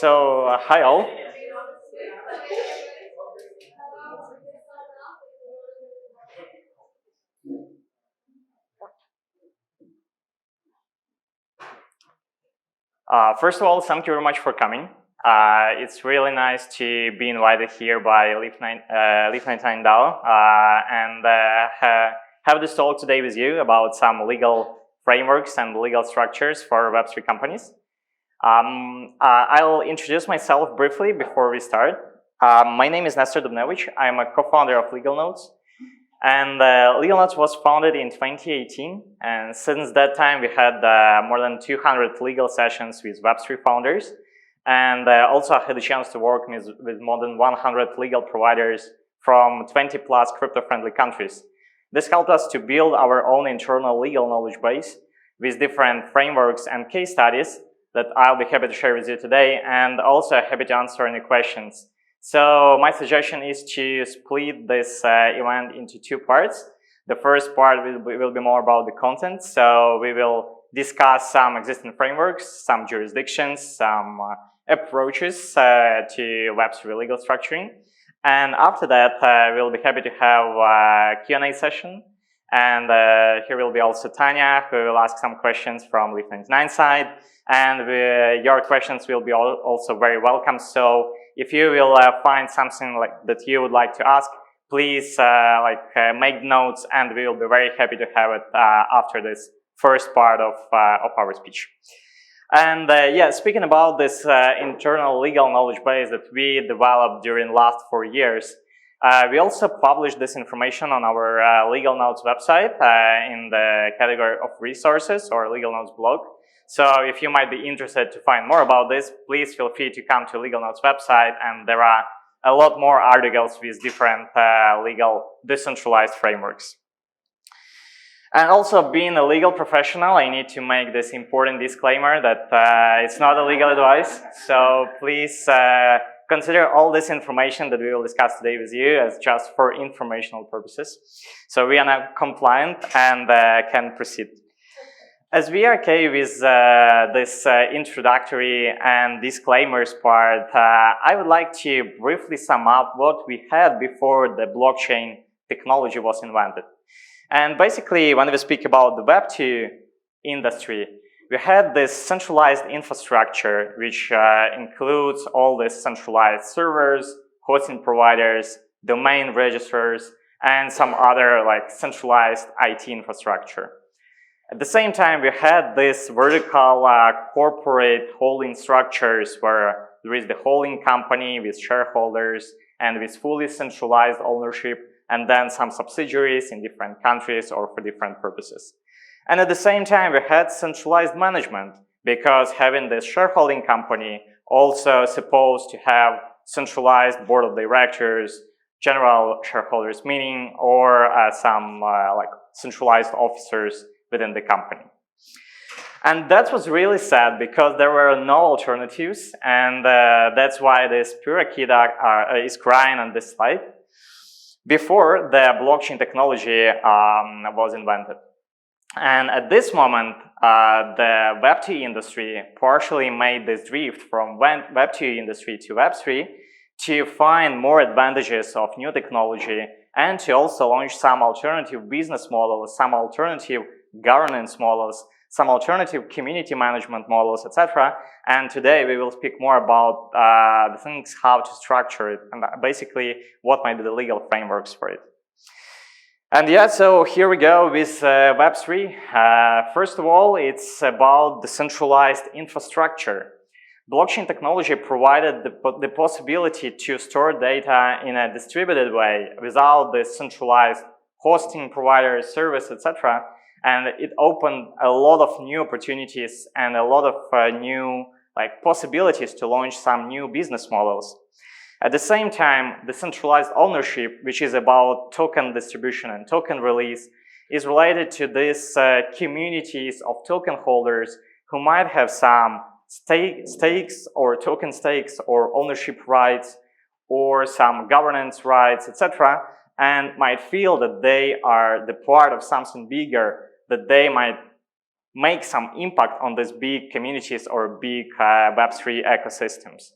So, hi all. First of all, thank you very much for coming. It's really nice to be invited here by Leaf99 DAO and have this talk today with you about some legal frameworks and legal structures for Web3 companies. I'll introduce myself briefly before we start. My name is Nestor Dubnevych. I'm a co-founder of Legal Notes. And Legal Notes was founded in 2018, and since that time we had more than 200 legal sessions with Web3 founders, and also had the chance to work with more than 100 legal providers from 20 plus crypto-friendly countries. This helped us to build our own internal legal knowledge base with different frameworks and case studies that I'll be happy to share with you today, and also happy to answer any questions. So my suggestion is to split this event into two parts. The first part will be more about the content. So we will discuss some existing frameworks, some jurisdictions, some approaches to Web3 legal structuring. And after that, we'll be happy to have a Q&A session. And here will be also Tanya, who will ask some questions from Leaf99 side. And your questions will be also very welcome. So if you will find something that you would like to ask, please make notes, and we will be very happy to have it after this first part of our speech. And yeah, speaking about this internal legal knowledge base that we developed during the last 4 years, we also published this information on our Legal Notes website in the category of resources or Legal Notes blog. So if you might be interested to find more about this, please feel free to come to Legal Notes website, and there are a lot more articles with different legal decentralized frameworks. And also, being a legal professional, I need to make this important disclaimer that it's not a legal advice. So please consider all this information that we will discuss today with you as just for informational purposes. So we are now compliant and can proceed. As we are okay with this introductory and disclaimers part, I would like to briefly sum up what we had before the blockchain technology was invented. And basically, when we speak about the Web2 industry, we had this centralized infrastructure, which includes all these centralized servers, hosting providers, domain registrars, and some other centralized IT infrastructure. At the same time, we had this vertical corporate holding structures where there is the holding company with shareholders and with fully centralized ownership, and then some subsidiaries in different countries or for different purposes. And at the same time, we had centralized management, because having this shareholding company also supposed to have centralized board of directors, general shareholders meeting, or some centralized officers within the company. And that was really sad, because there were no alternatives, and that's why this pyramid is crying on this slide. Before the blockchain technology was invented. And at this moment, the Web2 industry partially made this drift from Web2 industry to Web3 to find more advantages of new technology, and to also launch some alternative business models, some alternative governance models, some alternative community management models, etc. And today we will speak more about the things, how to structure it, and basically what might be the legal frameworks for it. And yeah, so here we go with Web3. First of all, it's about decentralized infrastructure. Blockchain technology provided the possibility to store data in a distributed way without the centralized hosting providers, service, etc. And it opened a lot of new opportunities and a lot of new possibilities to launch some new business models. At the same time, decentralized ownership, which is about token distribution and token release, is related to these communities of token holders who might have some stakes or token stakes or ownership rights or some governance rights, etc., and might feel that they are the part of something bigger, that they might make some impact on these big communities or big Web3 ecosystems.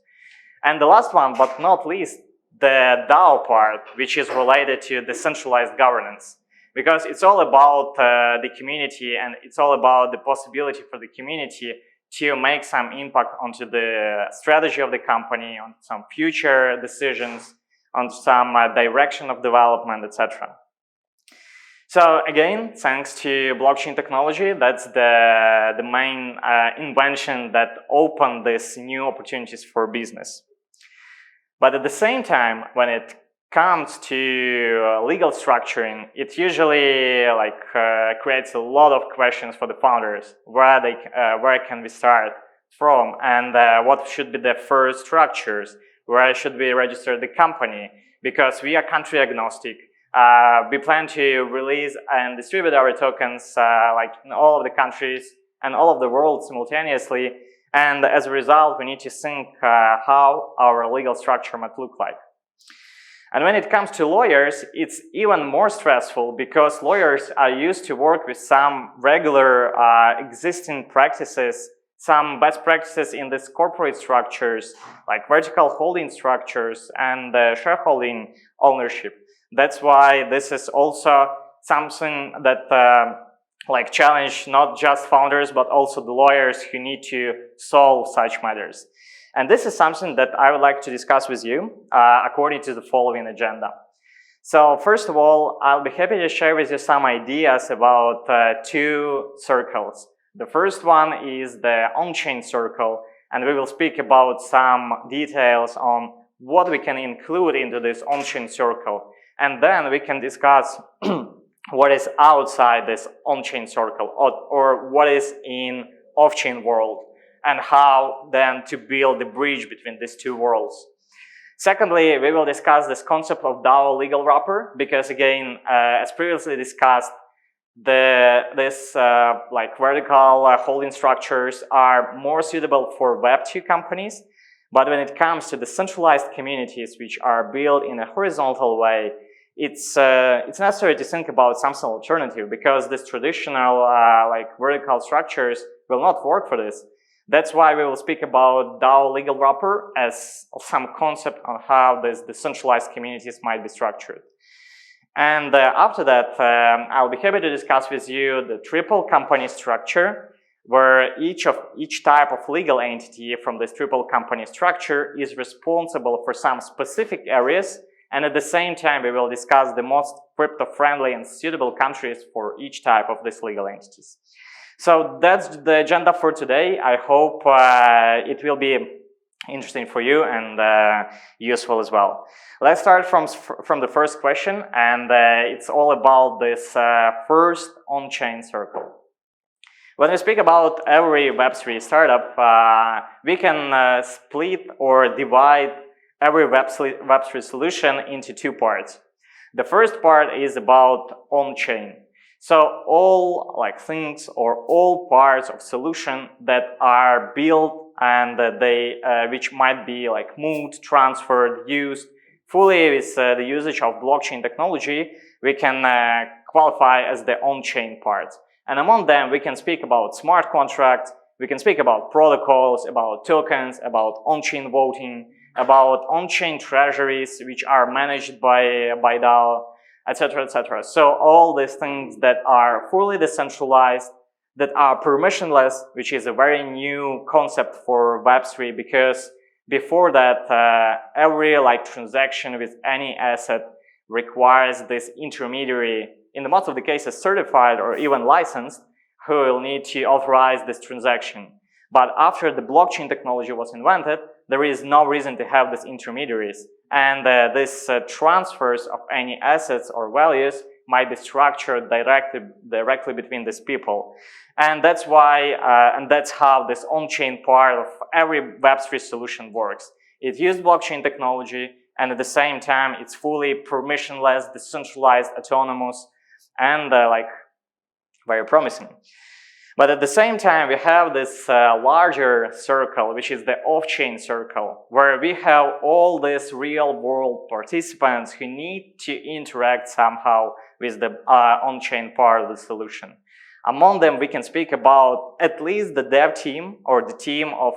And the last one, but not least, the DAO part, which is related to decentralized governance. Because it's all about the community, and it's all about the possibility for the community to make some impact onto the strategy of the company, on some future decisions, on some direction of development, etc. So again, thanks to blockchain technology, that's the main invention that opened these new opportunities for business. But at the same time, when it comes to legal structuring, it usually creates a lot of questions for the founders. Where can we start from, and what should be the first structures? Where should we register the company? Because we are country agnostic. We plan to release and distribute our tokens in all of the countries and all of the world simultaneously. And as a result, we need to think how our legal structure might look like. And when it comes to lawyers, it's even more stressful because lawyers are used to work with some regular existing practices, some best practices in these corporate structures, like vertical holding structures and shareholding ownership. That's why this is also something that challenge not just founders, but also the lawyers who need to solve such matters. And this is something that I would like to discuss with you according to the following agenda. So first of all, I'll be happy to share with you some ideas about two circles. The first one is the Onchain Circle, and we will speak about some details on what we can include into this Onchain Circle. And then we can discuss what is outside this Onchain Circle, or what is in off-chain world, and how then to build the bridge between these two worlds. Secondly, we will discuss this concept of DAO legal wrapper, because again, as previously discussed, this vertical holding structures are more suitable for Web2 companies. But when it comes to the centralized communities, which are built in a horizontal way, it's necessary to think about something alternative, because these traditional vertical structures will not work for this. That's why we will speak about DAO legal wrapper as some concept on how these decentralized communities might be structured. And after that, I'll be happy to discuss with you the triple company structure, where each type of legal entity from this triple company structure is responsible for some specific areas. And at the same time, we will discuss the most crypto-friendly and suitable countries for each type of these legal entities. So that's the agenda for today. I hope it will be interesting for you and useful as well. Let's start from the first question, and it's all about this first Onchain Circle. When we speak about every Web3 startup, we can split or divide every Web3 solution into two parts. The first part is about on-chain. So all things or all parts of solution that are built and which might be moved, transferred, used fully with the usage of blockchain technology, we can qualify as the on-chain part. And among them, we can speak about smart contracts, we can speak about protocols, about tokens, about on-chain voting, about on-chain treasuries, which are managed by DAO, etc., etc. So all these things that are fully decentralized, that are permissionless, which is a very new concept for Web3, because before that, every transaction with any asset requires this intermediary, in the most of the cases certified or even licensed, who will need to authorize this transaction. But after the blockchain technology was invented, there is no reason to have these intermediaries. And this transfers of any assets or values might be structured directly between these people. And that's why, and that's how this on-chain part of every Web3 solution works. It uses blockchain technology, and at the same time, it's fully permissionless, decentralized, autonomous, and very promising. But at the same time, we have this larger circle, which is the Offchain Circle, where we have all these real-world participants who need to interact somehow with the on-chain part of the solution. Among them, we can speak about at least the dev team or the team of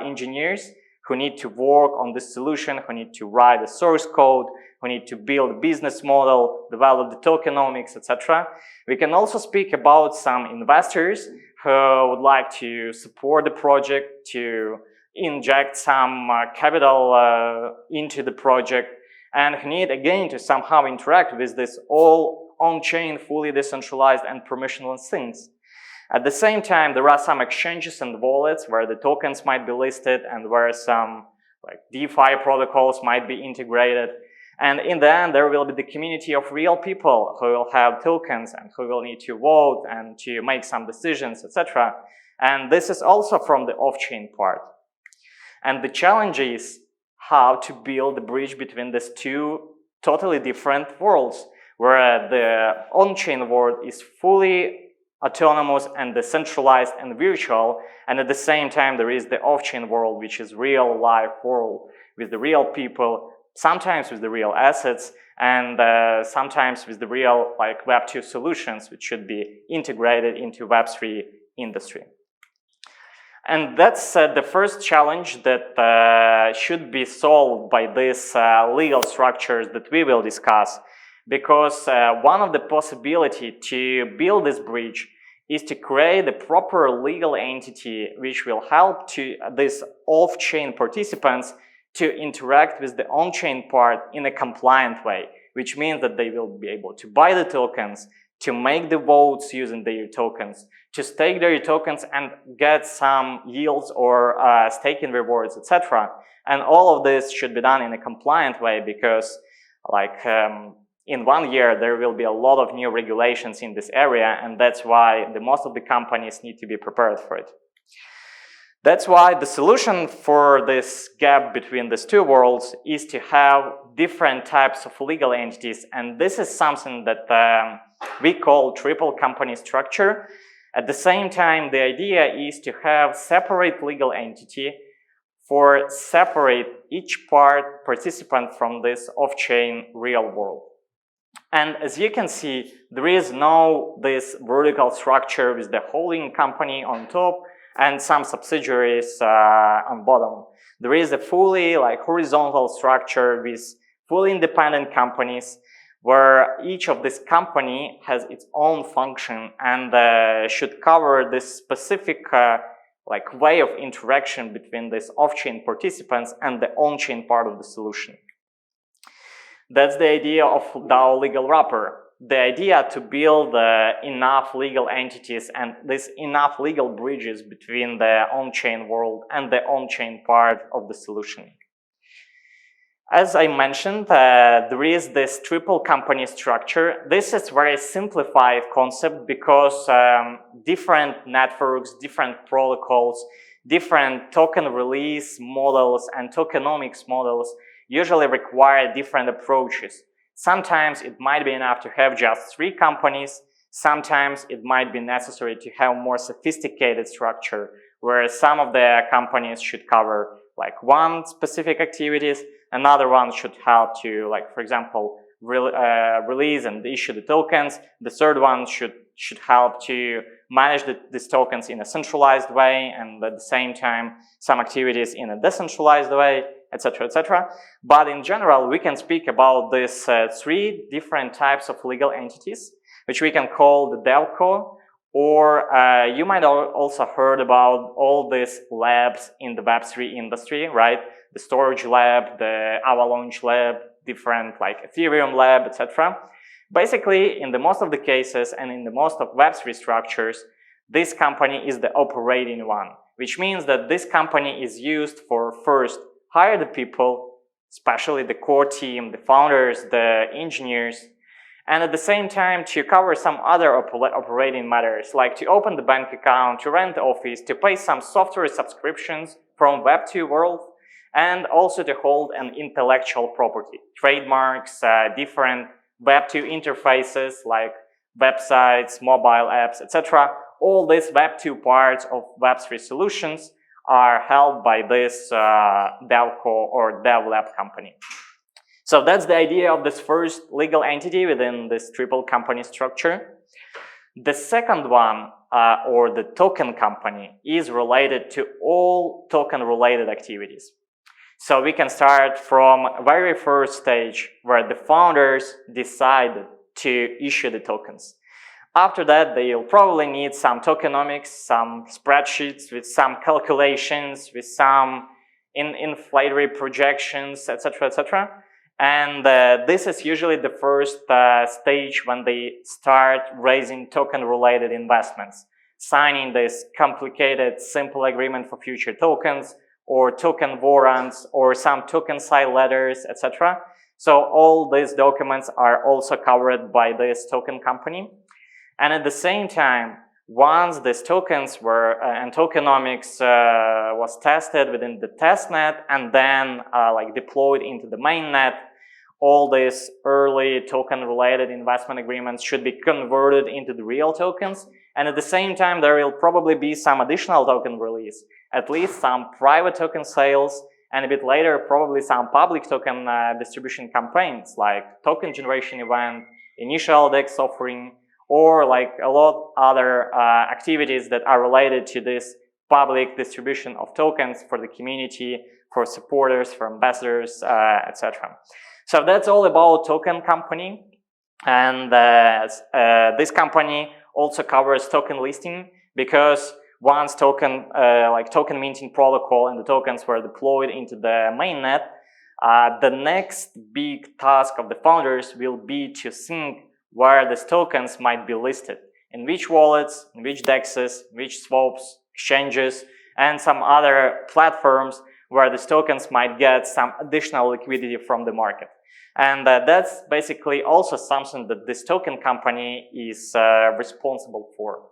engineers who need to work on this solution, who need to write the source code, who need to build a business model, develop the tokenomics, etc. We can also speak about some investors who would like to support the project, to inject some capital into the project, and who need again to somehow interact with this all on-chain, fully decentralized and permissionless things. At the same time, there are some exchanges and wallets where the tokens might be listed and where some like DeFi protocols might be integrated. And in the end, there will be the community of real people who will have tokens and who will need to vote and to make some decisions, etc. And this is also from the off-chain part. And the challenge is how to build the bridge between these two totally different worlds, where the on-chain world is fully autonomous and decentralized and virtual, and at the same time there is the off-chain world, which is real life world with the real people, sometimes with the real assets, and sometimes with the real like Web2 solutions, which should be integrated into Web3 industry. And that's the first challenge that should be solved by these legal structures that we will discuss, because one of the possibilities to build this bridge is to create a proper legal entity which will help to these off-chain participants to interact with the on-chain part in a compliant way, which means that they will be able to buy the tokens, to make the votes using their tokens, to stake their tokens and get some yields or staking rewards, etc. And all of this should be done in a compliant way, because like in 1 year there will be a lot of new regulations in this area, and that's why most of the companies need to be prepared for it. That's why the solution for this gap between these two worlds is to have different types of legal entities, and this is something that we call triple company structure. At the same time, the idea is to have separate legal entity for separate each participant from this off-chain real world. And as you can see, there is no this vertical structure with the holding company on top and some subsidiaries on bottom. There is a fully like horizontal structure with fully independent companies, where each of this company has its own function and should cover this specific like way of interaction between these off-chain participants and the on-chain part of the solution. That's the idea of DAO legal wrapper. The idea to build enough legal entities and this enough legal bridges between the on-chain world and the on-chain part of the solution. As I mentioned, there is this triple company structure. This is very simplified concept because different networks, different protocols, different token release models and tokenomics models usually require different approaches. Sometimes it might be enough to have just 3 companies. Sometimes it might be necessary to have more sophisticated structure, where some of the companies should cover like one specific activities, another one should help to, like, for example, release and issue the tokens. The third one should help to manage these tokens in a centralized way, and at the same time some activities in a decentralized way, etc., etc. But in general, we can speak about these 3 different types of legal entities, which we can call the topco, or you might also heard about all these labs in the Web3 industry, right? The storage lab, the Avalanche lab, different like Ethereum lab, etc. Basically, in the most of the cases and in the most of Web3 structures, this company is the operating one, which means that this company is used for first hire the people, especially the core team, the founders, the engineers, and at the same time to cover some other operating matters, like to open the bank account, to rent the office, to pay some software subscriptions from Web2 world, and also to hold an intellectual property, trademarks, different Web2 interfaces like websites, mobile apps, etc. All these Web2 parts of Web3 solutions are held by this DAO or DAO lab company. So that's the idea of this first legal entity within this triple company structure. The second one, or the token company, is related to all token-related activities. So we can start from very first stage where the founders decided to issue the tokens. After that, they'll probably need some tokenomics, some spreadsheets with some calculations, with some inflationary projections, etc., etc. And this is usually the first stage when they start raising token-related investments, signing this complicated, simple agreement for future tokens, or token warrants, or some token side letters, etc. So all these documents are also covered by this token company. And at the same time, once these tokens were and tokenomics was tested within the testnet and then deployed into the mainnet, all these early token-related investment agreements should be converted into the real tokens. And at the same time, there will probably be some additional token release, at least some private token sales, and a bit later, probably some public token distribution campaigns like token generation event, initial DEX offering, or like a lot other activities that are related to this public distribution of tokens for the community, for supporters, for ambassadors, etc. So that's all about token company. And this company also covers token listing, because once token minting protocol and the tokens were deployed into the mainnet, the next big task of the founders will be to think where these tokens might be listed, in which wallets, in which dexes, which swaps, exchanges, and some other platforms where these tokens might get some additional liquidity from the market. And that's basically also something that this token company is responsible for.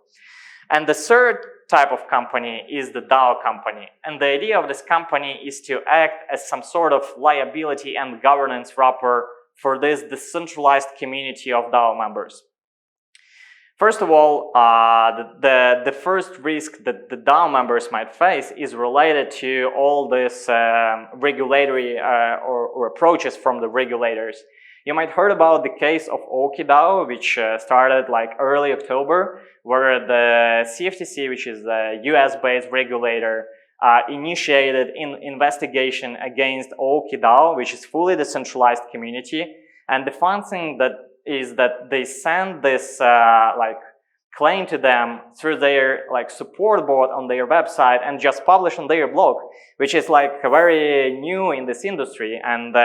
And the third type of company is the DAO company. And the idea of this company is to act as some sort of liability and governance wrapper for this decentralized community of DAO members. First of all, the first risk that the DAO members might face is related to all this regulatory or approaches from the regulators. You might heard about the case of DAO, which started like early October, where the CFTC, which is a US-based regulator, initiated an investigation against DAO, which is fully decentralized community. And the fun thing that is that they send this claim to them through their support board on their website and just publish on their blog, which is very new in this industry and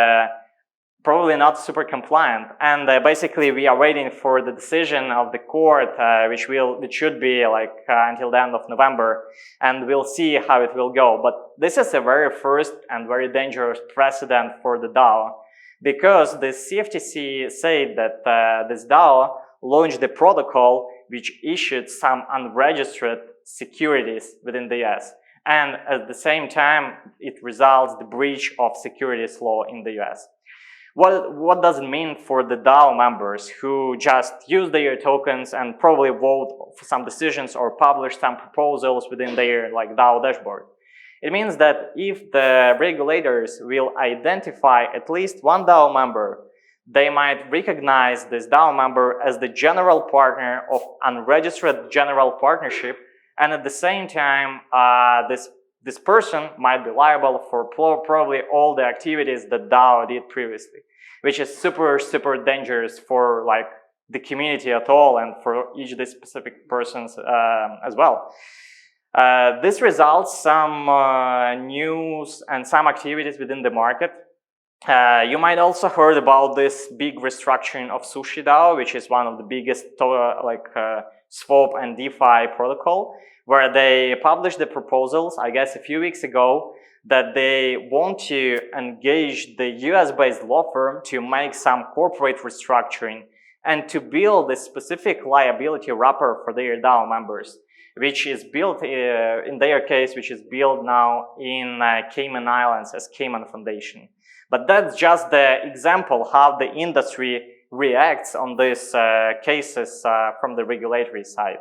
probably not super compliant. And basically we are waiting for the decision of the court, which should be until the end of November, and we'll see how it will go. But this is a very first and very dangerous precedent for the DAO, because the CFTC said that this DAO launched the protocol which issued some unregistered securities within the US. And at the same time, it results the breach of securities law in the US. What does it mean for the DAO members who just use their tokens and probably vote for some decisions or publish some proposals within their DAO dashboard? It means that if the regulators will identify at least one DAO member, they might recognize this DAO member as the general partner of unregistered general partnership, and at the same time, this person might be liable for probably all the activities that DAO did previously, which is super, super dangerous for the community at all and for each of the specific persons as well. This results some news and some activities within the market. You might also heard about this big restructuring of Sushi DAO, which is one of the biggest swap and DeFi protocol, where they published the proposals, I guess a few weeks ago, that they want to engage the US-based law firm to make some corporate restructuring and to build a specific liability wrapper for their DAO members, which is built, in their case, which is built now in Cayman Islands as Cayman Foundation. But that's just the example how the industry reacts on these cases from the regulatory side.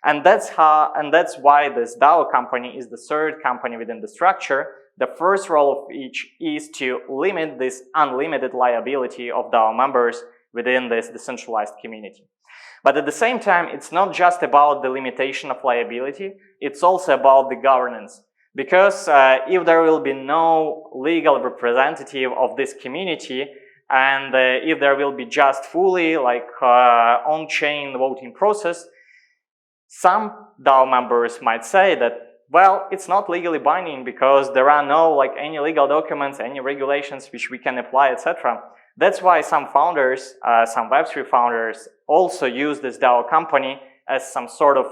And that's why this DAO company is the third company within the structure. The first role of each is to limit this unlimited liability of DAO members within this decentralized community. But at the same time, it's not just about the limitation of liability, it's also about the governance. Because if there will be no legal representative of this community, and if there will be just fully like on-chain voting process, some DAO members might say that, well, it's not legally binding because there are no like any legal documents, any regulations which we can apply, etc. That's why some founders, some Web3 founders also use this DAO company as some sort of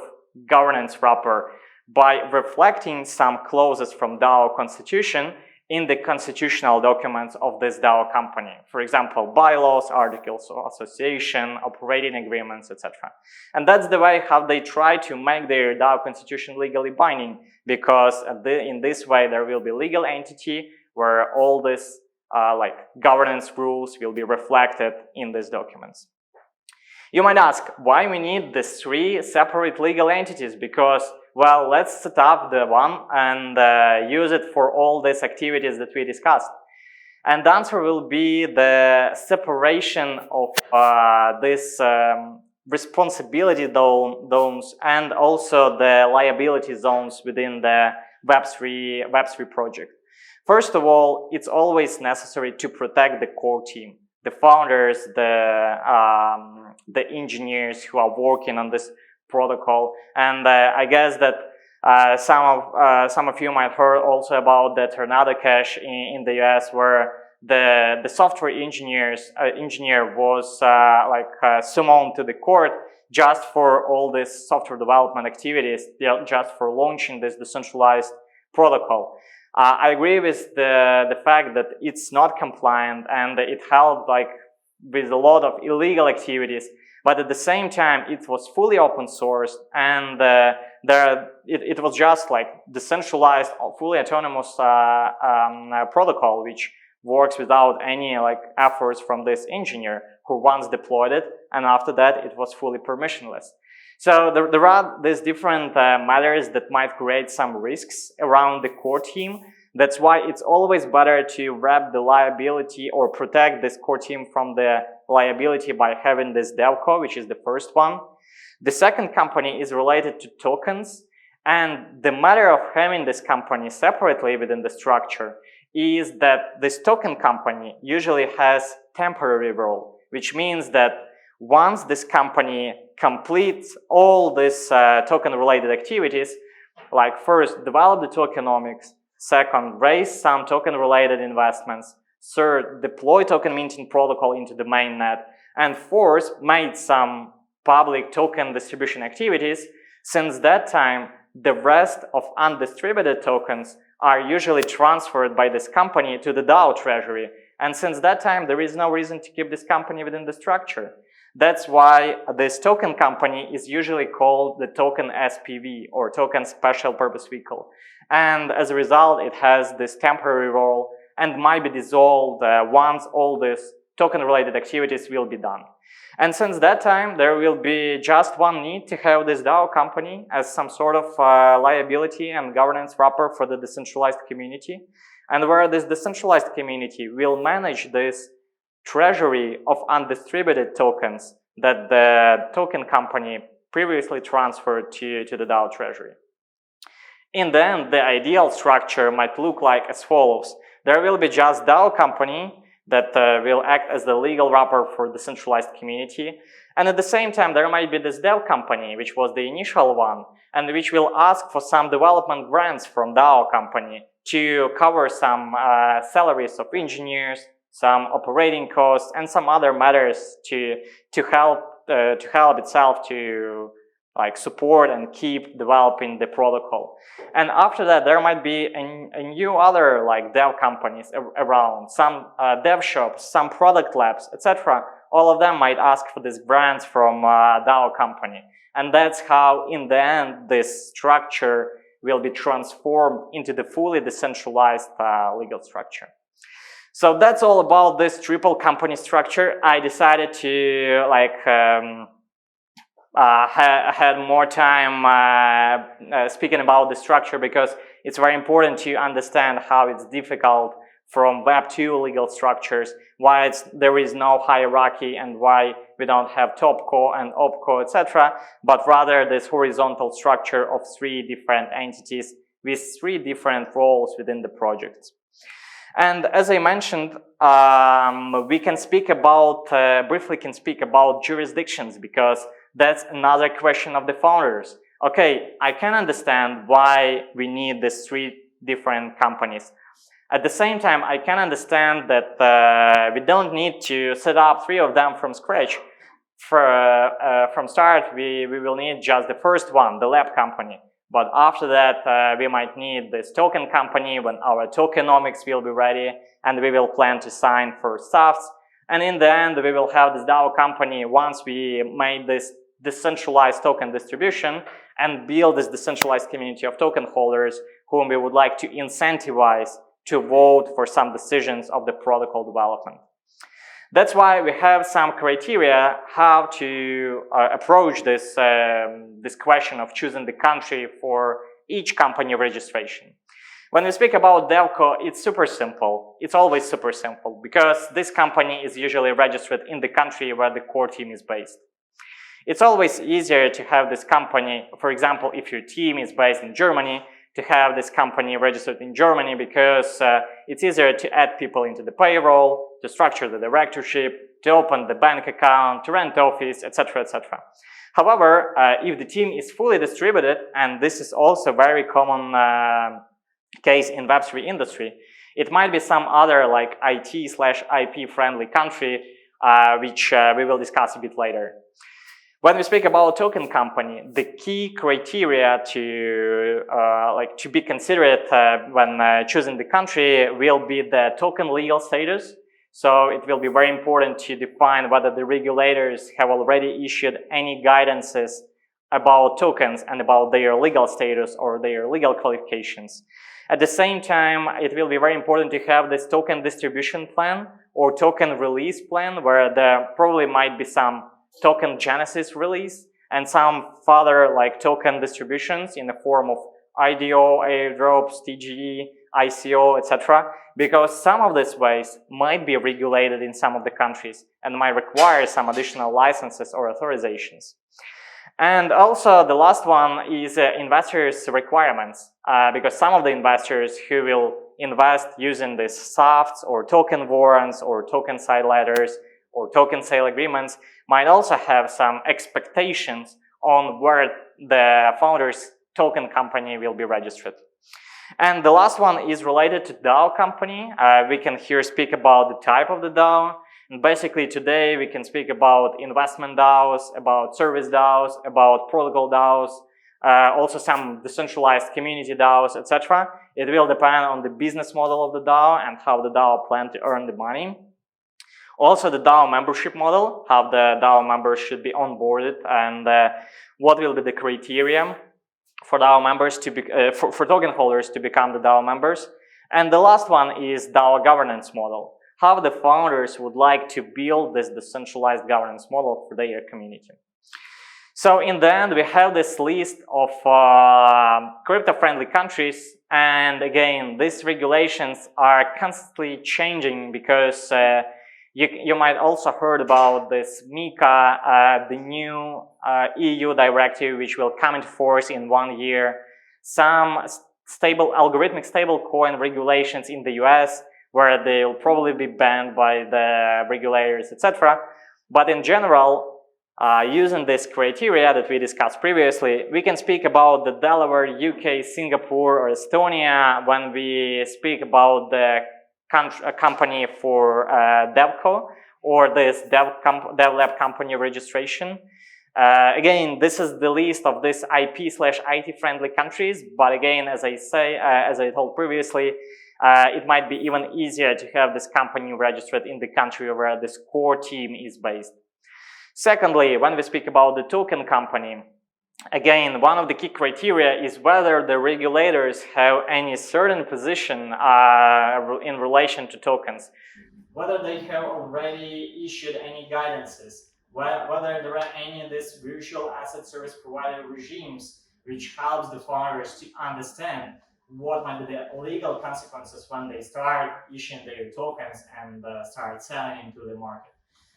governance wrapper by reflecting some clauses from DAO constitution in the constitutional documents of this DAO company. For example, bylaws, articles of association, operating agreements, etc. And that's the way how they try to make their DAO constitution legally binding, because in this way there will be legal entity where all this like governance rules will be reflected in these documents. You might ask, why we need these 3 separate legal entities? Because, well, let's set up the one and use it for all these activities that we discussed. And the answer will be the separation of this responsibility zones and also the liability zones within the Web3 project. First of all, it's always necessary to protect the core team, the founders, the engineers who are working on this protocol. And I guess that some of you might heard also about the Tornado Cash in the US, where the software engineer was summoned to the court just for all this software development activities, just for launching this decentralized protocol. I agree with the fact that it's not compliant and it helped like with a lot of illegal activities, but at the same time it was fully open source and it was just like decentralized, fully autonomous protocol which works without any like efforts from this engineer who once deployed it, and after that it was fully permissionless. So there are these different matters that might create some risks around the core team. That's why it's always better to wrap the liability or protect this core team from the liability by having this DevCo, which is the first one. The second company is related to tokens, and the matter of having this company separately within the structure is that this token company usually has temporary role, which means that once this company completes all these token-related activities, like first, develop the tokenomics, second, raise some token-related investments, third, deploy token minting protocol into the mainnet, and fourth, made some public token distribution activities, since that time, the rest of undistributed tokens are usually transferred by this company to the DAO treasury. And since that time, there is no reason to keep this company within the structure. That's why this token company is usually called the token SPV, or token special purpose vehicle. And as a result, it has this temporary role and might be dissolved once all these token-related activities will be done. And since that time, there will be just one need to have this DAO company as some sort of liability and governance wrapper for the decentralized community, and where this decentralized community will manage this treasury of undistributed tokens that the token company previously transferred to the DAO treasury. In the end, the ideal structure might look like as follows. There will be just DAO company that will act as the legal wrapper for the decentralized community. And at the same time, there might be this dev company, which was the initial one, and which will ask for some development grants from DAO company to cover some salaries of engineers, some operating costs, and some other matters to help itself to like support and keep developing the protocol. And after that, there might be a new other like dev companies around, some dev shops, some product labs, etc. All of them might ask for these grants from DAO company. And that's how, in the end, this structure will be transformed into the fully decentralized legal structure. So that's all about this triple company structure. I decided to had more time speaking about the structure because it's very important to understand how it's difficult from Web2 legal structures, why there is no hierarchy and why we don't have topco and opco, etc., but rather this horizontal structure of 3 different entities with 3 different roles within the project. And as I mentioned, we can speak about, briefly can speak about jurisdictions, because that's another question of the founders. Okay, I can understand why we need these 3 different companies. At the same time, I can understand that we don't need to set up 3 of them from scratch. From start, we will need just the first one, the lab company. But after that, we might need this token company when our tokenomics will be ready, and we will plan to sign first drafts. And in the end, we will have this DAO company once we made this decentralized token distribution and build this decentralized community of token holders whom we would like to incentivize to vote for some decisions of the protocol development. That's why we have some criteria how to approach this, this question of choosing the country for each company registration. When we speak about DevCo, it's super simple. It's always super simple because this company is usually registered in the country where the core team is based. It's always easier to have this company, for example, if your team is based in Germany, to have this company registered in Germany because it's easier to add people into the payroll, to structure the directorship, to open the bank account, to rent office, etc., etc. However, if the team is fully distributed, and this is also a very common case in Web3 industry, it might be some other like IT/IP friendly country, which we will discuss a bit later. When we speak about token company, the key criteria to be considered when choosing the country will be the token legal status. So it will be very important to define whether the regulators have already issued any guidances about tokens and about their legal status or their legal qualifications. At the same time, it will be very important to have this token distribution plan or token release plan, where there probably might be some token genesis release and some further like token distributions in the form of IDO, airdrops, TGE, ICO, etc. Because some of these ways might be regulated in some of the countries and might require some additional licenses or authorizations. And also the last one is investors' requirements, because some of the investors who will invest using these softs or token warrants or token side letters or token sale agreements might also have some expectations on where the founder's token company will be registered. And the last one is related to DAO company. We can here speak about the type of the DAO. And basically today we can speak about investment DAOs, about service DAOs, about protocol DAOs, also some decentralized community DAOs, etc. It will depend on the business model of the DAO and how the DAO plan to earn the money. Also the DAO membership model, how the DAO members should be onboarded, and what will be the criteria for DAO members to be, for token holders to become the DAO members. And the last one is DAO governance model, how the founders would like to build this decentralized governance model for their community. So in the end, we have this list of crypto-friendly countries, and again, these regulations are constantly changing because you might also heard about this MiCA, the new EU directive, which will come into force in 1 year. Some algorithmic stablecoin regulations in the US, where they will probably be banned by the regulators, etc. But in general, using this criteria that we discussed previously, we can speak about the Delaware, UK, Singapore, or Estonia when we speak about the company for DevCo or this DevLab company registration. Again, this is the list of this IP/IT friendly countries, but again, as I told previously, it might be even easier to have this company registered in the country where this core team is based. Secondly, when we speak about the token company, again, one of the key criteria is whether the regulators have any certain position in relation to tokens, whether they have already issued any guidances, whether there are any of these virtual asset service provider regimes which helps the founders to understand what might be the legal consequences when they start issuing their tokens and start selling into the market.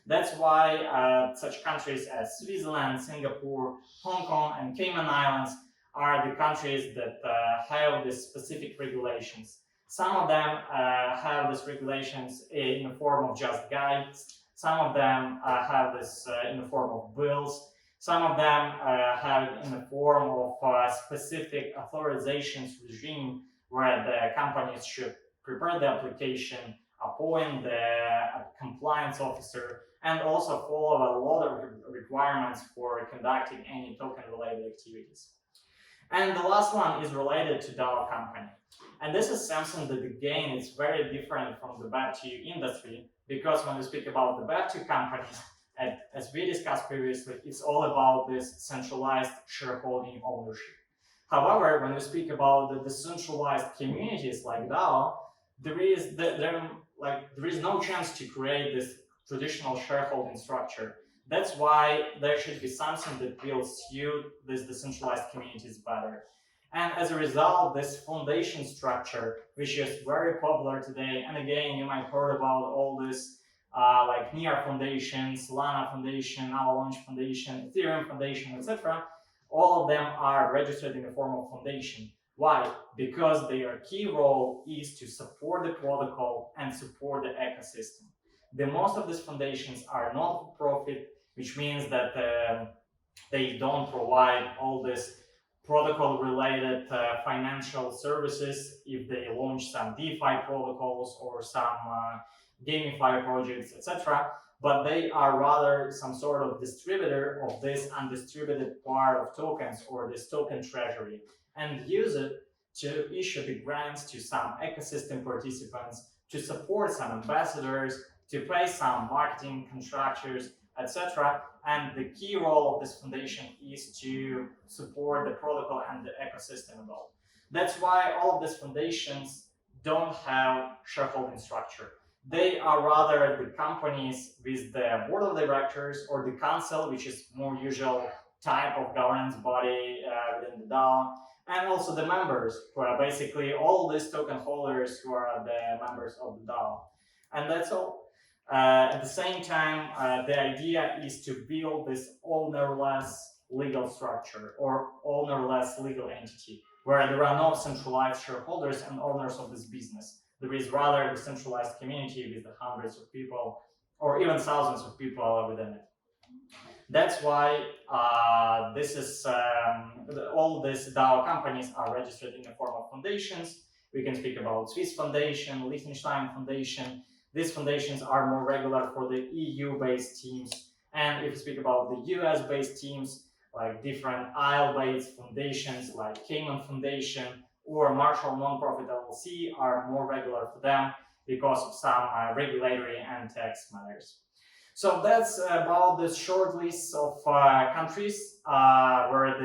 That's why such countries as Switzerland, Singapore, Hong Kong, and Cayman Islands are the countries that have these specific regulations. Some of them have these regulations in the form of just guides. Some of them have this in the form of bills. Some of them have in the form of a specific authorizations regime where the companies should prepare the application, appoint the compliance officer, and also follow a lot of requirements for conducting any token-related activities. And the last one is related to DAO company. And this is something that, again, is very different from the Web2 industry, because when we speak about the Web2 companies, as we discussed previously, it's all about this centralized shareholding ownership. However, when we speak about the decentralized communities like DAO, there is no chance to create this traditional shareholding structure. That's why there should be something that will suit these decentralized communities better. And as a result, this foundation structure, which is very popular today, and again, you might heard about all this like NEAR Foundation, Solana Foundation, Avalanche Foundation, Ethereum Foundation, etc. All of them are registered in the form of foundation. Why? Because their key role is to support the protocol and support the ecosystem. The most of these foundations are non-for-profit, which means that they don't provide all this protocol-related financial services if they launch some DeFi protocols or some gamify projects, etc. But they are rather some sort of distributor of this undistributed part of tokens or this token treasury, and use it to issue the grants to some ecosystem participants, to support some ambassadors, to pay some marketing contractors, etc. And the key role of this foundation is to support the protocol and the ecosystem at all. That's why all of these foundations don't have shareholding structure. They are rather the companies with the board of directors or the council, which is more usual type of governance body within the DAO, and also the members, who are basically all these token holders who are the members of the DAO. And that's all. At the same time, the idea is to build this ownerless legal structure or ownerless legal entity, where there are no centralized shareholders and owners of this business. There is rather a decentralized community with the hundreds of people or even thousands of people within it. That's why this is all these DAO companies are registered in the form of foundations. We can speak about Swiss Foundation, Liechtenstein Foundation. These foundations are more regular for the EU-based teams. And if you speak about the US-based teams, like different Isle-based foundations like Cayman Foundation or Marshall Nonprofit LLC are more regular for them because of some regulatory and tax matters. So that's about this short list of countries where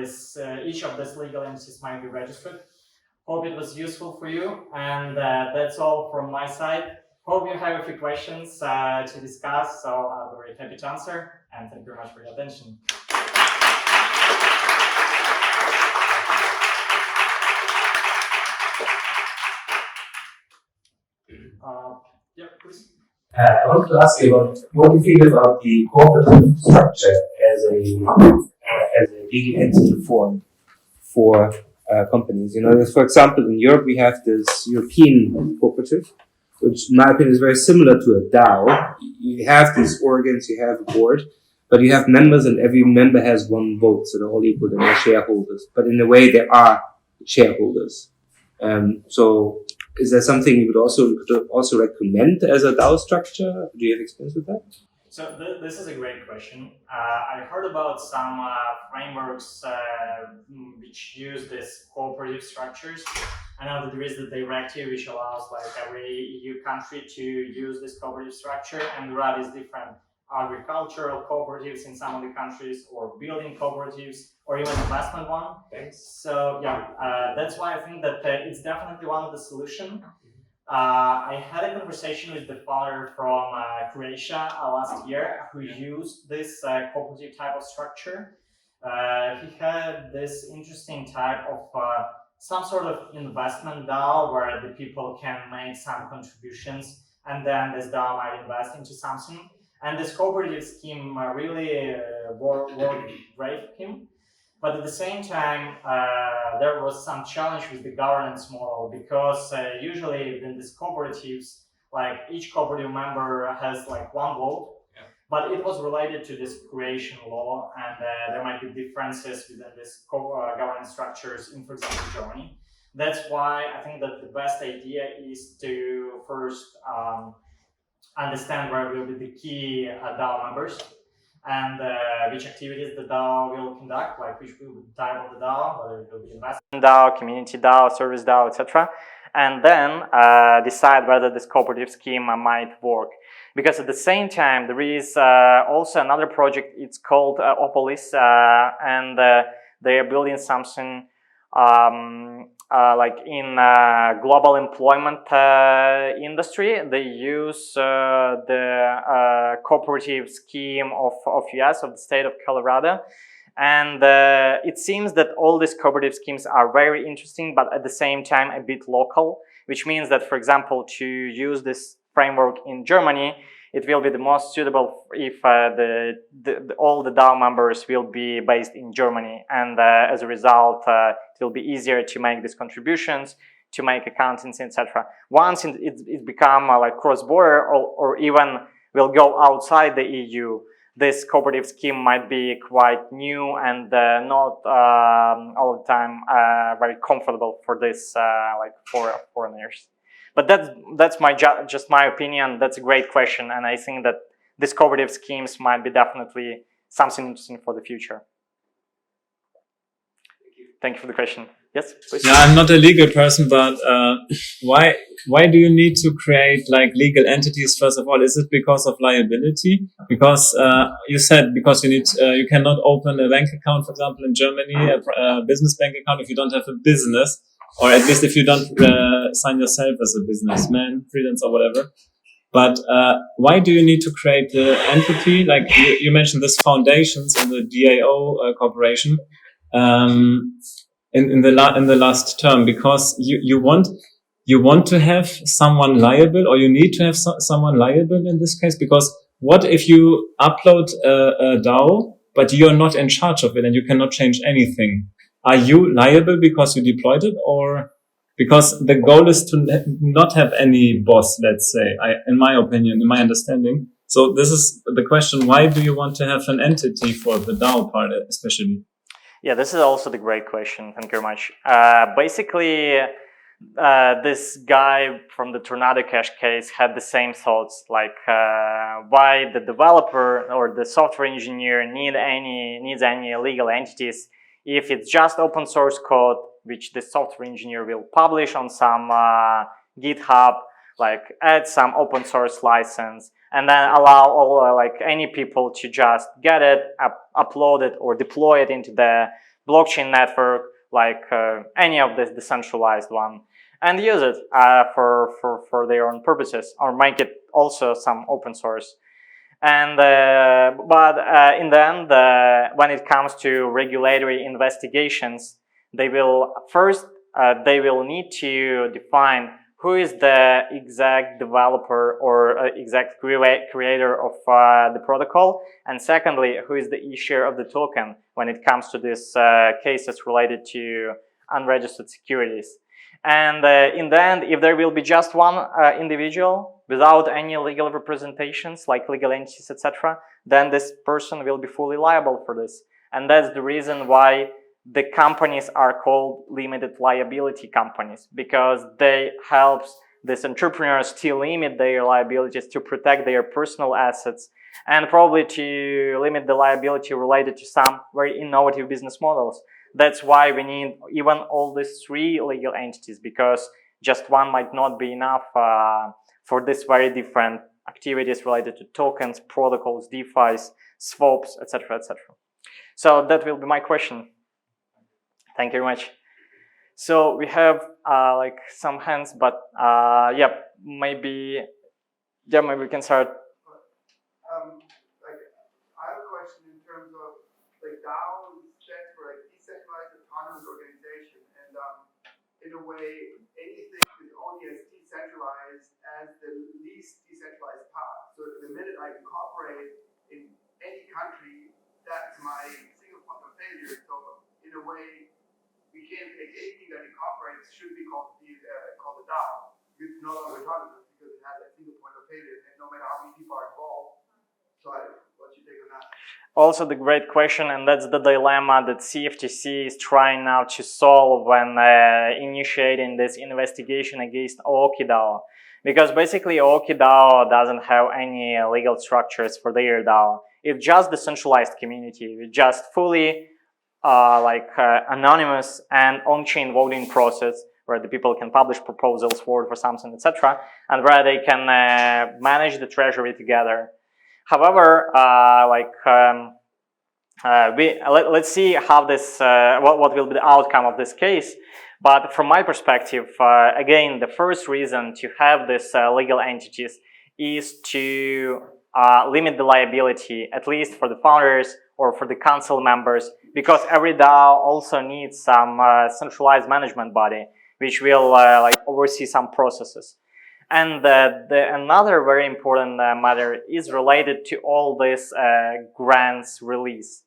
each of these legal entities might be registered. Hope it was useful for you, and that's all from my side. Hope you have a few questions to discuss, so I'll be very happy to answer, and thank you very much for your attention. Yeah, please. I want to ask you about what you feel about the cooperative structure as a legal entity form for companies. You know, for example, in Europe we have this European cooperative, which in my opinion is very similar to a DAO. You have these organs, you have a board, but you have members, and every member has one vote, so they're all equal, they're shareholders. But in a way, they are shareholders. So, is there something you could also recommend as a DAO structure? Do you have experience with that? So this is a great question. I heard about some frameworks which use this cooperative structures. I know that there is the directive which allows like every EU country to use this cooperative structure, and there are these different agricultural cooperatives in some of the countries, or building cooperatives, or even investment one. Thanks. So yeah, that's why I think that it's definitely one of the solutions. I had a conversation with the founder from Croatia last year who used this cooperative type of structure. He had this interesting type of some sort of investment DAO where the people can make some contributions and then this DAO might invest into something. And this cooperative scheme really worked great for him. But at the same time, there was some challenge with the governance model because usually in these cooperatives, like each cooperative member has like one vote, but it was related to this creation law, and there might be differences within this governance structures in, for example, Germany. That's why I think that the best idea is to first understand where will be the key DAO members and which activities the DAO will conduct, like which will be the type of the DAO, whether it will be investment DAO, community DAO, service DAO, etc. And then decide whether this cooperative scheme might work. Because at the same time, there is also another project, it's called Opolis, and they are building something like in global employment industry. They use the cooperative scheme of US, of the state of Colorado. And it seems that all these cooperative schemes are very interesting, but at the same time a bit local, which means that, for example, to use this framework in Germany, it will be the most suitable if all the DAO members will be based in Germany. And as a result, it will be easier to make these contributions, to make accountants, etc. Once it become like cross-border or even will go outside the EU, this cooperative scheme might be quite new and not all the time very comfortable for this, like for foreigners. But that's just my opinion. That's a great question, and I think that these cooperative schemes might be definitely something interesting for the future. Thank you for the question. Yes, please. Yeah, I'm not a legal person, but why do you need to create like legal entities? First of all, is it because of liability? Because you said because you need you cannot open a bank account, for example, in Germany, a business bank account if you don't have a business, or at least if you don't sign yourself as a businessman, freelance or whatever. But why do you need to create the entity? Like you mentioned, this foundations in the DAO corporation. In the last term, because you want to have someone liable, or you need to have someone liable in this case. Because what if you upload a DAO, but you're not in charge of it and you cannot change anything? Are you liable because you deployed it, or because the goal is to not have any boss? Let's say, in my opinion, in my understanding. So this is the question: why do you want to have an entity for the DAO part, especially? Yeah, this is also the great question. Thank you very much. Basically, this guy from the Tornado Cash case had the same thoughts, like why the developer or the software engineer needs any legal entities if it's just open source code, which the software engineer will publish on some GitHub, like add some open source license, and then allow all like any people to just get it, upload it, or deploy it into the blockchain network, like any of this decentralized one, and use it for their own purposes, or make it also some open source. And but in the end, when it comes to regulatory investigations, they will first they will need to define who is the exact developer or exact creator of the protocol, and secondly, who is the issuer of the token when it comes to these cases related to unregistered securities. And in the end, if there will be just one individual without any legal representations, like legal entities, etc., then this person will be fully liable for this. And that's the reason why the companies are called limited liability companies, because they help these entrepreneurs to limit their liabilities, to protect their personal assets, and probably to limit the liability related to some very innovative business models. That's why we need even all these three legal entities, because just one might not be enough for these very different activities related to tokens, protocols, DeFi's, swaps, etc., etc. So that will be my question. Thank you very much. So we have like some hands, but yeah, maybe we can start. Like, I have a question in terms of like DAO stands for like decentralized autonomous organization, and in a way, anything is only as decentralized as the least decentralized path. So the minute I incorporate in any country, that's my single point of failure. So in a way, we can't make anything that incorporates should be called a DAO. It's no longer autonomous because it has a single point of failure, and no matter how many people are involved. So what's your take on that? Also the great question, and that's the dilemma that CFTC is trying now to solve when initiating this investigation against OkiDAO. Because basically OkiDAO doesn't have any legal structures for their DAO. It's just decentralized community. It's just fully anonymous and on-chain voting process where the people can publish proposals for something, etc., and where they can manage the treasury together. However, let's see how this what will be the outcome of this case. But from my perspective, again, the first reason to have these legal entities is to limit the liability, at least for the founders or for the council members, because every DAO also needs some centralized management body, which will oversee some processes. And another very important matter is related to all this grants release.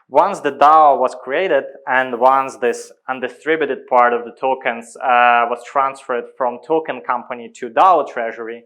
Once the DAO was created and once this undistributed part of the tokens was transferred from token company to DAO treasury,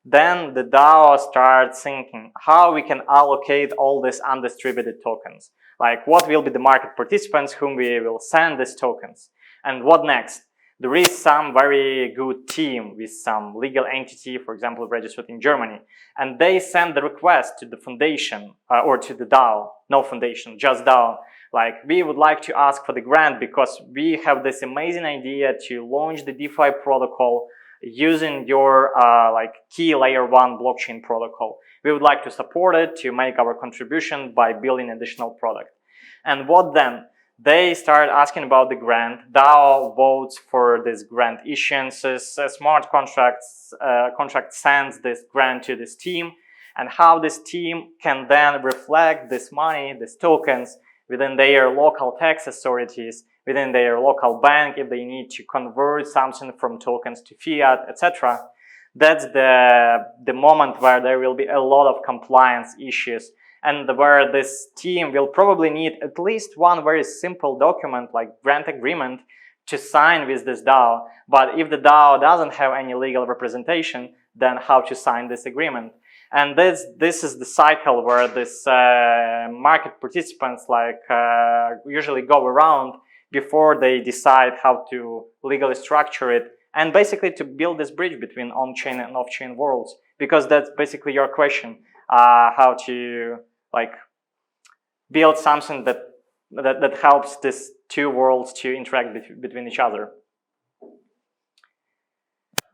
then the DAO starts thinking how we can allocate all these undistributed tokens. Like what will be the market participants whom we will send these tokens, and what next? There is some very good team with some legal entity, for example, registered in Germany, and they send the request to the foundation or to the DAO, no foundation, just DAO. Like, we would like to ask for the grant because we have this amazing idea to launch the DeFi protocol using your key layer 1 blockchain protocol. We would like to support it to make our contribution by building additional product. And what then? They start asking about the grant. DAO votes for this grant issuances. Smart contract sends this grant to this team, and how this team can then reflect this money, these tokens, within their local tax authorities, within their local bank, if they need to convert something from tokens to fiat, etc. That's the moment where there will be a lot of compliance issues, and where this team will probably need at least one very simple document like grant agreement to sign with this DAO. But if the DAO doesn't have any legal representation, then how to sign this agreement? And this is the cycle where this market participants usually go around before they decide how to legally structure it, and basically to build this bridge between on-chain and off-chain worlds. Because that's basically your question, how to build something that helps these two worlds to interact between each other.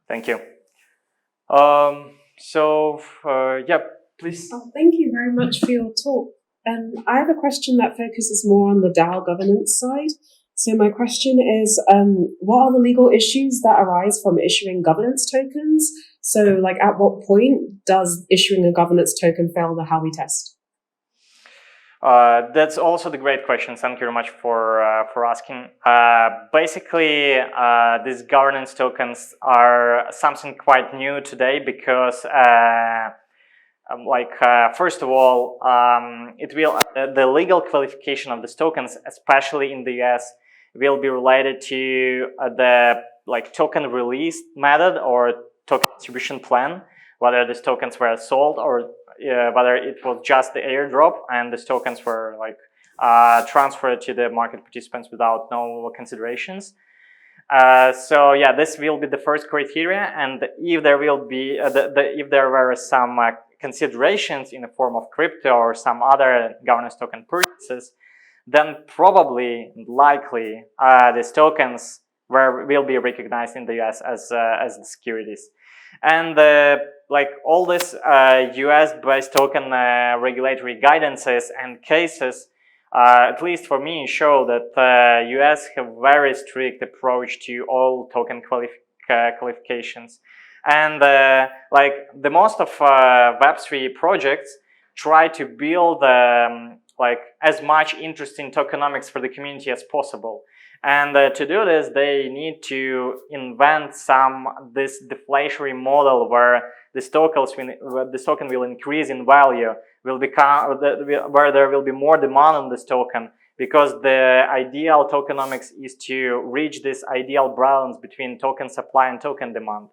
Thank you. Yeah, please. Oh, thank you very much for your talk. I have a question that focuses more on the DAO governance side. So my question is, what are the legal issues that arise from issuing governance tokens? So at what point does issuing a governance token fail the Howey test? That's also the great question. Thank you very much for asking. Basically, these governance tokens are something quite new today because, first of all, the legal qualification of these tokens, especially in the US, will be related to the token release method or token distribution plan, whether these tokens were sold or whether it was just the airdrop and these tokens were transferred to the market participants without no considerations. So yeah, this will be the first criteria, and if there will be if there were some considerations in the form of crypto or some other governance token purchases, then probably likely these tokens will be recognized in the US as the securities. And all this US-based token regulatory guidances and cases, at least for me, show that US have very strict approach to all token qualifications. And the most of Web3 projects try to build as much interesting tokenomics for the community as possible. And to do this, they need to invent this deflationary model where this token will increase in value, where there will be more demand on this token, because the ideal tokenomics is to reach this ideal balance between token supply and token demand.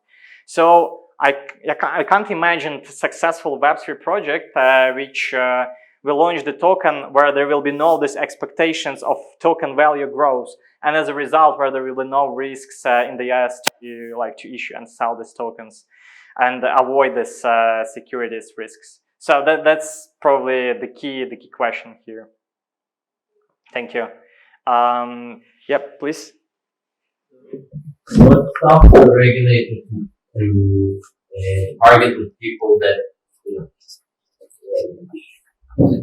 So I can't imagine a successful Web3 project which will launch the token where there will be no these expectations of token value growth, and as a result where there will be no risks in the US to issue and sell these tokens and avoid this securities risks. So that's probably the key question here. Thank you. Yep, please. What stops the regulator to target the people that,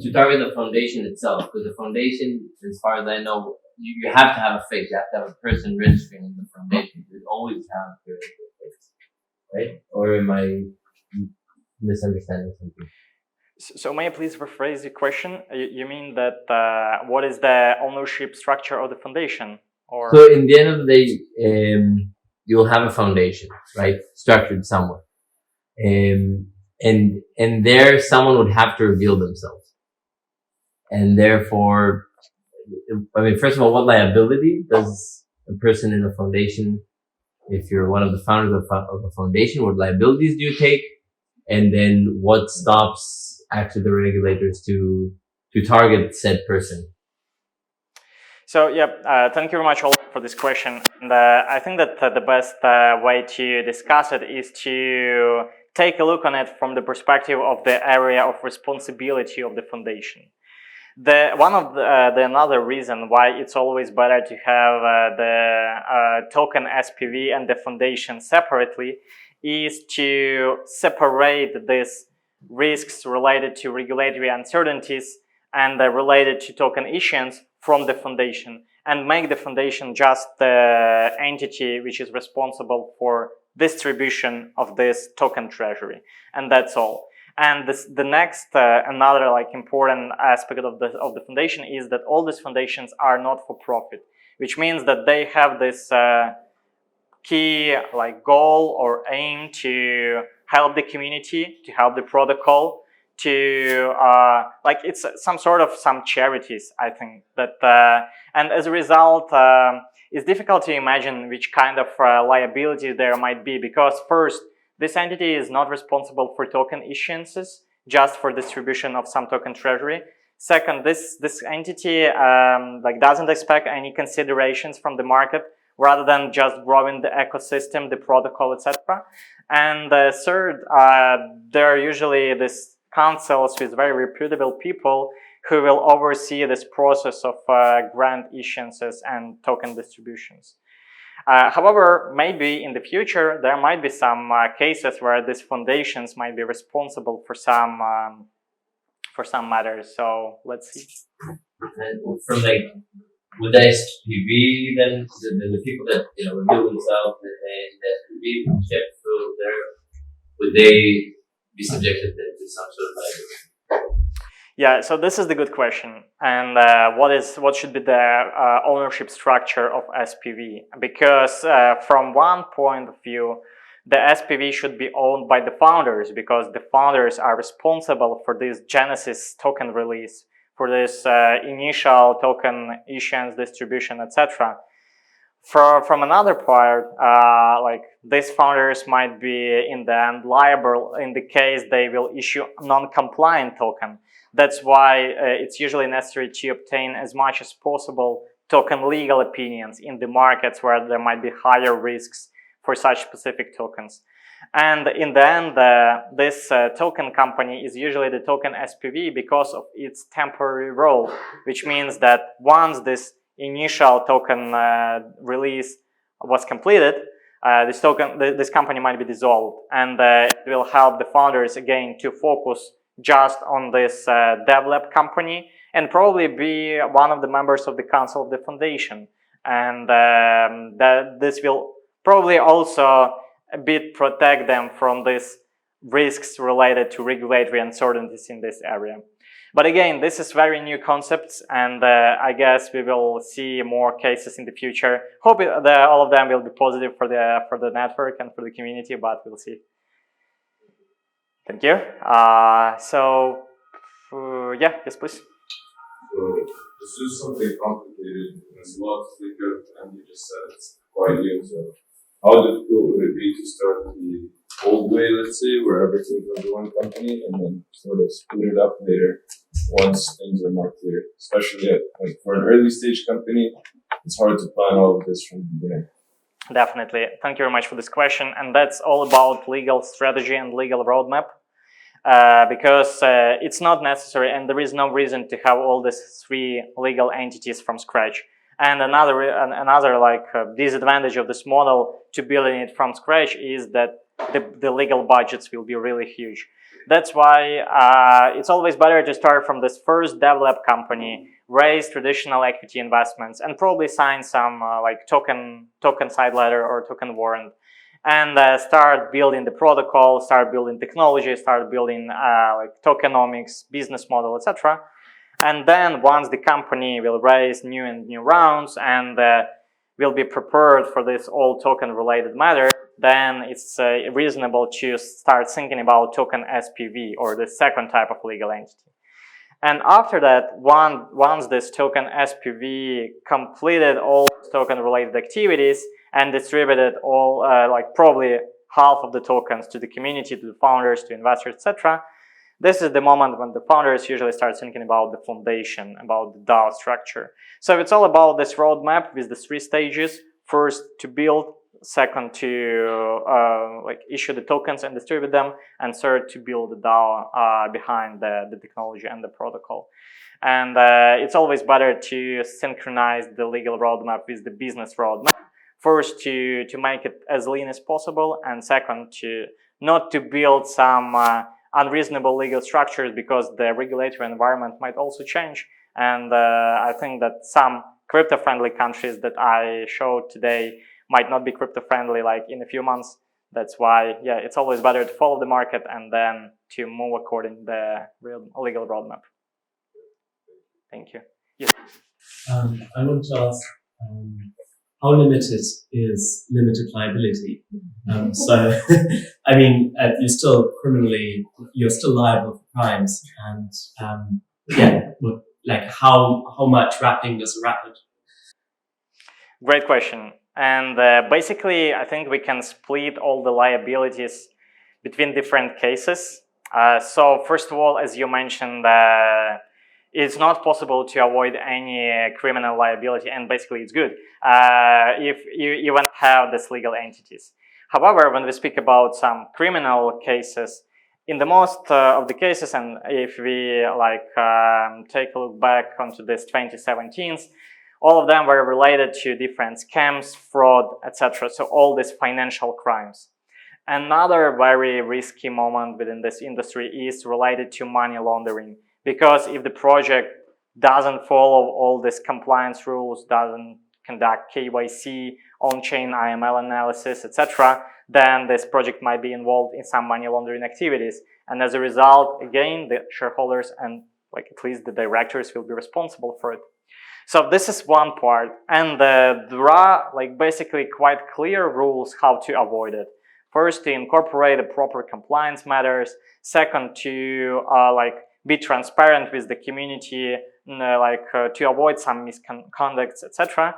to target the foundation itself? Because the foundation, as far as I know, you have to have a face. You have to have a person registering in the foundation. You always have to have a face, right? Or am I misunderstanding something? So may I please rephrase the question? You mean that what is the ownership structure of the foundation? Or so in the end of the day, you'll have a foundation, right? Structured somewhere. And there someone would have to reveal themselves. And therefore, I mean, first of all, what liability does a person in a foundation, if you're one of the founders of a foundation, what liabilities do you take? And then what stops actually the regulators to target said person? So yeah, thank you very much all for this question. And I think that the best way to discuss it is to take a look on it from the perspective of the area of responsibility of the foundation. Another reason why it's always better to have the token SPV and the foundation separately is to separate these risks related to regulatory uncertainties and related to token issuance from the foundation, and make the foundation just the entity which is responsible for distribution of this token treasury, and that's all. And the next another important aspect of the foundation is that all these foundations are not for profit, which means that they have this key goal or aim to help the community, to help the protocol, to it's some charities, I think, that and as a result it's difficult to imagine which kind of liability there might be, because first, this entity is not responsible for token issuances, just for distribution of some token treasury. Second, this entity doesn't expect any considerations from the market, rather than just growing the ecosystem, the protocol, etc. And third, there are usually these councils with very reputable people who will oversee this process of grant issuances and token distributions. However, maybe in the future there might be some cases where these foundations might be responsible for some matters. So let's see. And from would the SPV then the people that reveal themselves in the SPV would they be subjected to some sort of liability? Yeah, so this is the good question. And what should be the ownership structure of SPV? Because from one point of view, the SPV should be owned by the founders, because the founders are responsible for this Genesis token release, for this initial token issuance, distribution, etc. From another part, these founders might be in the end liable in the case they will issue non-compliant token. That's why it's usually necessary to obtain as much as possible token legal opinions in the markets where there might be higher risks for such specific tokens. And in the end, this token company is usually the token SPV because of its temporary role, which means that once this initial token release was completed, this company might be dissolved, and it will help the founders again to focus just on this dev-lab company and probably be one of the members of the council of the foundation. And this will probably also a bit protect them from these risks related to regulatory uncertainties in this area. But again, this is very new concepts, and I guess we will see more cases in the future. Hope all of them will be positive for the network and for the community, but we'll see. Thank you. Yeah, yes, please. So this is something complicated. There's a lot to think of, and you just said it's quite new. So how difficult would it be to start the old way, let's say, where everything's under one company, and then sort of split it up later once things are more clear? Especially like for an early stage company, it's hard to plan all of this from the beginning. Definitely. Thank you very much for this question. And that's all about legal strategy and legal roadmap. Because it's not necessary, and there is no reason to have all these three legal entities from scratch. And another like disadvantage of this model to building it from scratch is that the legal budgets will be really huge. That's why it's always better to start from this first develop company, raise traditional equity investments, and probably sign some like token side letter or token warrant, and start building the protocol, start building technology, start building like tokenomics, business model, etc. And then once the company will raise new rounds and will be prepared for this all token related matter, then it's reasonable to start thinking about token SPV, or the second type of legal entity. And after that, once this token SPV completed all token related activities and distributed all like probably half of the tokens to the community, to the founders, to investors, etc., this is the moment when the founders usually start thinking about the foundation, about the DAO structure. So it's all about this roadmap with the three stages. First, to build; second, to like issue the tokens and distribute them; and third, to build the DAO behind the technology and the protocol. And it's always better to synchronize the legal roadmap with the business roadmap. First, to make it as lean as possible, and second, to not to build some unreasonable legal structures, because the regulatory environment might also change. And I think that some crypto-friendly countries that I showed today might not be crypto-friendly like in a few months. That's why, yeah, it's always better to follow the market and then to move according to the real legal roadmap. Thank you. Yes. I want to ask, how limited is limited liability? So, I mean, you're still liable for crimes, and like how much wrapping does a wrap it? Great question. And basically, I think we can split all the liabilities between different cases. So first of all, as you mentioned, it's not possible to avoid any criminal liability, and basically it's good if you even have these legal entities. However, when we speak about some criminal cases, in the most of the cases, and if we like take a look back onto this 2017s, all of them were related to different scams, fraud, etc. So all these financial crimes. Another very risky moment within this industry is related to money laundering. Because if the project doesn't follow all these compliance rules, doesn't conduct KYC, on-chain IML analysis, etc., then this project might be involved in some money laundering activities. And as a result, again, the shareholders and like at least the directors will be responsible for it. So this is one part. And there are like basically quite clear rules how to avoid it. First, to incorporate the proper compliance matters. Second, to like be transparent with the community, to avoid some misconducts, etc.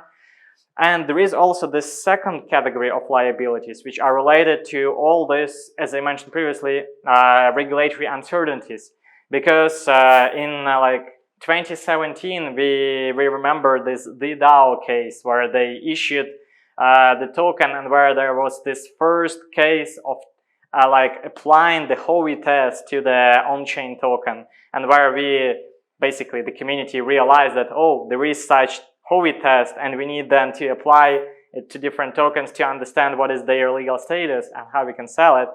And there is also this second category of liabilities, which are related to all this, as I mentioned previously, regulatory uncertainties. Because in 2017, we remember the DAO case where they issued the token, and where there was this first case of applying the Howey test to the on-chain token, and where basically the community realized that, oh, there is such Howey test, and we need then to apply it to different tokens to understand what is their legal status and how we can sell it.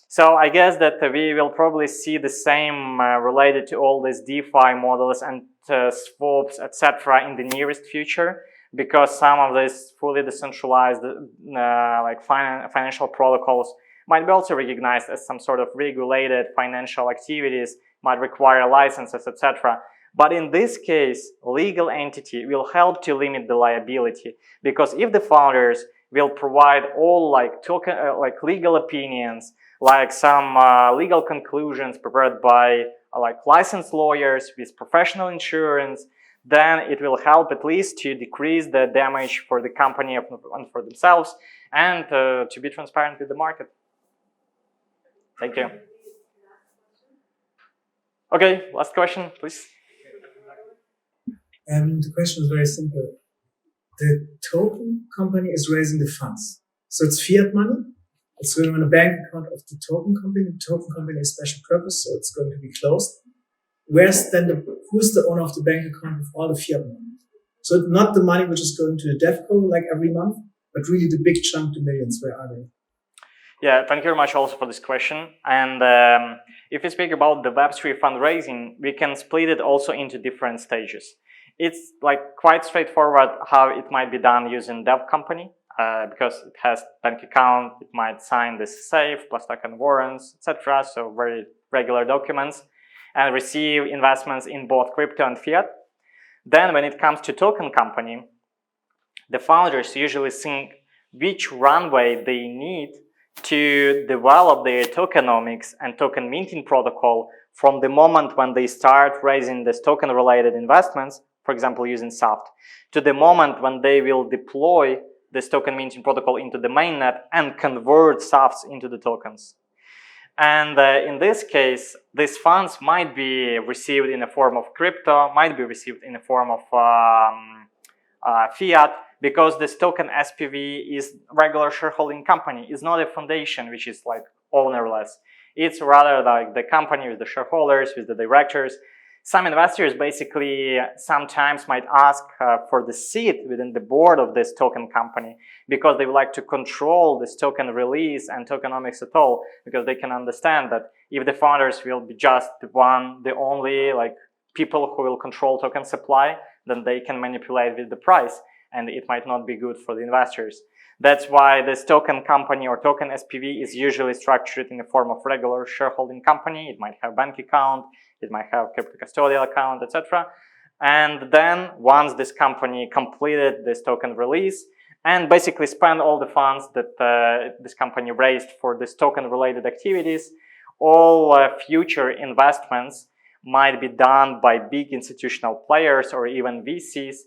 So I guess that we will probably see the same related to all these DeFi models and swaps, etc. in the nearest future, because some of these fully decentralized financial protocols might be also recognized as some sort of regulated financial activities might require licenses, etc. But in this case, legal entity will help to limit the liability, because if the founders will provide all like legal opinions, like some legal conclusions prepared by like licensed lawyers with professional insurance, then it will help at least to decrease the damage for the company and for themselves, and to be transparent with the market. Thank you. Okay, last question, please. The question is very simple. The token company is raising the funds. So it's fiat money. It's going on a bank account of the token company. The token company has special purpose, so it's going to be closed. Where's then who's the owner of the bank account with all the fiat money? So not the money which is going to the DevCo like every month, but really the big chunk, the millions. Where are they? Yeah, thank you very much also for this question. And if we speak about the Web3 fundraising, we can split it also into different stages. It's like quite straightforward how it might be done using dev company, because it has bank account, it might sign this safe plus token warrants, etc. So very regular documents, and receive investments in both crypto and fiat. Then when it comes to token company, the founders usually think which runway they need to develop their tokenomics and token minting protocol from the moment when they start raising this token related investments, for example using SAFT, to the moment when they will deploy this token minting protocol into the mainnet and convert SAFTs into the tokens. And in this case, these funds might be received in a form of crypto, might be received in a form of fiat, because this token SPV is regular shareholding company. It's not a foundation which is like ownerless. It's rather like the company with the shareholders, with the directors. Some investors basically sometimes might ask for the seat within the board of this token company, because they would like to control this token release and tokenomics at all, because they can understand that if the founders will be just the only like people who will control token supply, then they can manipulate with the price, and it might not be good for the investors. That's why this token company or token SPV is usually structured in the form of regular shareholding company. It might have bank account, it might have crypto custodial account, etc. And then once this company completed this token release and basically spent all the funds that this company raised for this token related activities, all future investments might be done by big institutional players or even VCs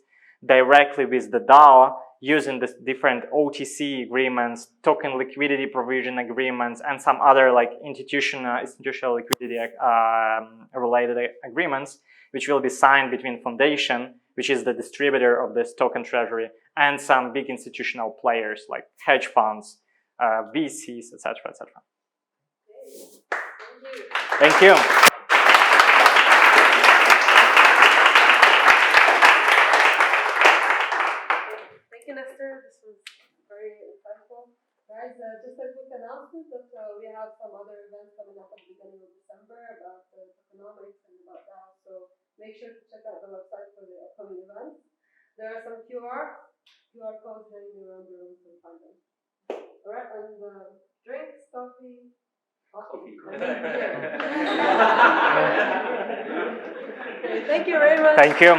directly with the DAO, using the different OTC agreements, token liquidity provision agreements, and some other like institutional liquidity related agreements, which will be signed between foundation, which is the distributor of this token treasury, and some big institutional players like hedge funds, VCs, etc., etc. Thank you. Thank you, Nestor. This was very insightful. Guys, just a quick announcement that we have some other events coming up at the beginning of December about the economics and about DAO. So make sure to check out the website for the upcoming events. There are some QR codes hanging around the room, so you find them. All right, and drinks, coffee. Thank you very much. Thank you.